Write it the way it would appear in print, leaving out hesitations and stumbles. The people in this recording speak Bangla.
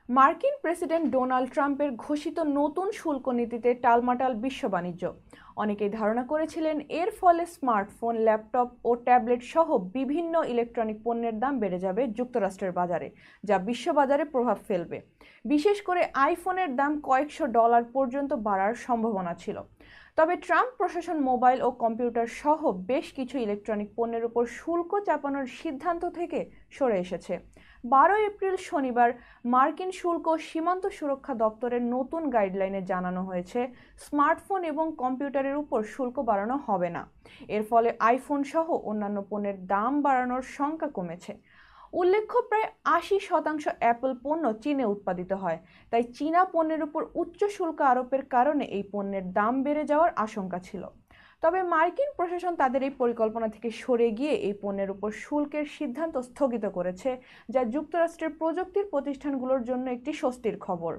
মার্কিন প্রেসিডেন্ট ডোনাল্ড ট্রাম্পের ঘোষিত নতুন শুল্ক নীতিতে টালমাটাল বিশ্ব বাণিজ্য। অনেকেই ধারণা করেছিলেন এর ফলে স্মার্টফোন, ল্যাপটপ ও ট্যাবলেট সহ বিভিন্ন ইলেকট্রনিক পণ্যের দাম বেড়ে যাবে যুক্তরাষ্ট্রের বাজারে, যা বিশ্ববাজারে প্রভাব ফেলবে। বিশেষ করে আইফোনের দাম কয়েকশো ডলার পর্যন্ত বাড়ার সম্ভাবনা ছিল। তবে ট্রাম্প প্রশাসন মোবাইল ও কম্পিউটার সহ বেশ কিছু ইলেকট্রনিক পণ্যের উপর শুল্ক চাপানোর সিদ্ধান্ত থেকে সরে এসেছে। 12 এপ্রিল শনিবার মার্কিন শুল্ক ও সীমান্ত সুরক্ষা দপ্তরের নতুন গাইডলাইনে জানানো হয়েছে, স্মার্টফোন এবং কম্পিউটারের উপর শুল্ক বাড়ানো হবে না। এর ফলে আইফোন সহ অন্যান্য পণ্যের দাম বাড়ানোর শঙ্কা কমেছে। উল্লেখ্য, প্রায় 80% অ্যাপল পণ্য চীনে উৎপাদিত হয়, তাই চীনা পণ্যের উপর উচ্চ শুল্ক আরোপের কারণে এই পণ্যের দাম বেড়ে যাওয়ার আশঙ্কা ছিল। তবে মার্কিন প্রশাসন তাদের এই পরিকল্পনা থেকে সরে গিয়ে এই পণ্যের উপর শুল্কের সিদ্ধান্ত স্থগিত করেছে, যা যুক্তরাষ্ট্রের প্রযুক্তির প্রতিষ্ঠানগুলোর জন্য একটি স্বস্তির খবর।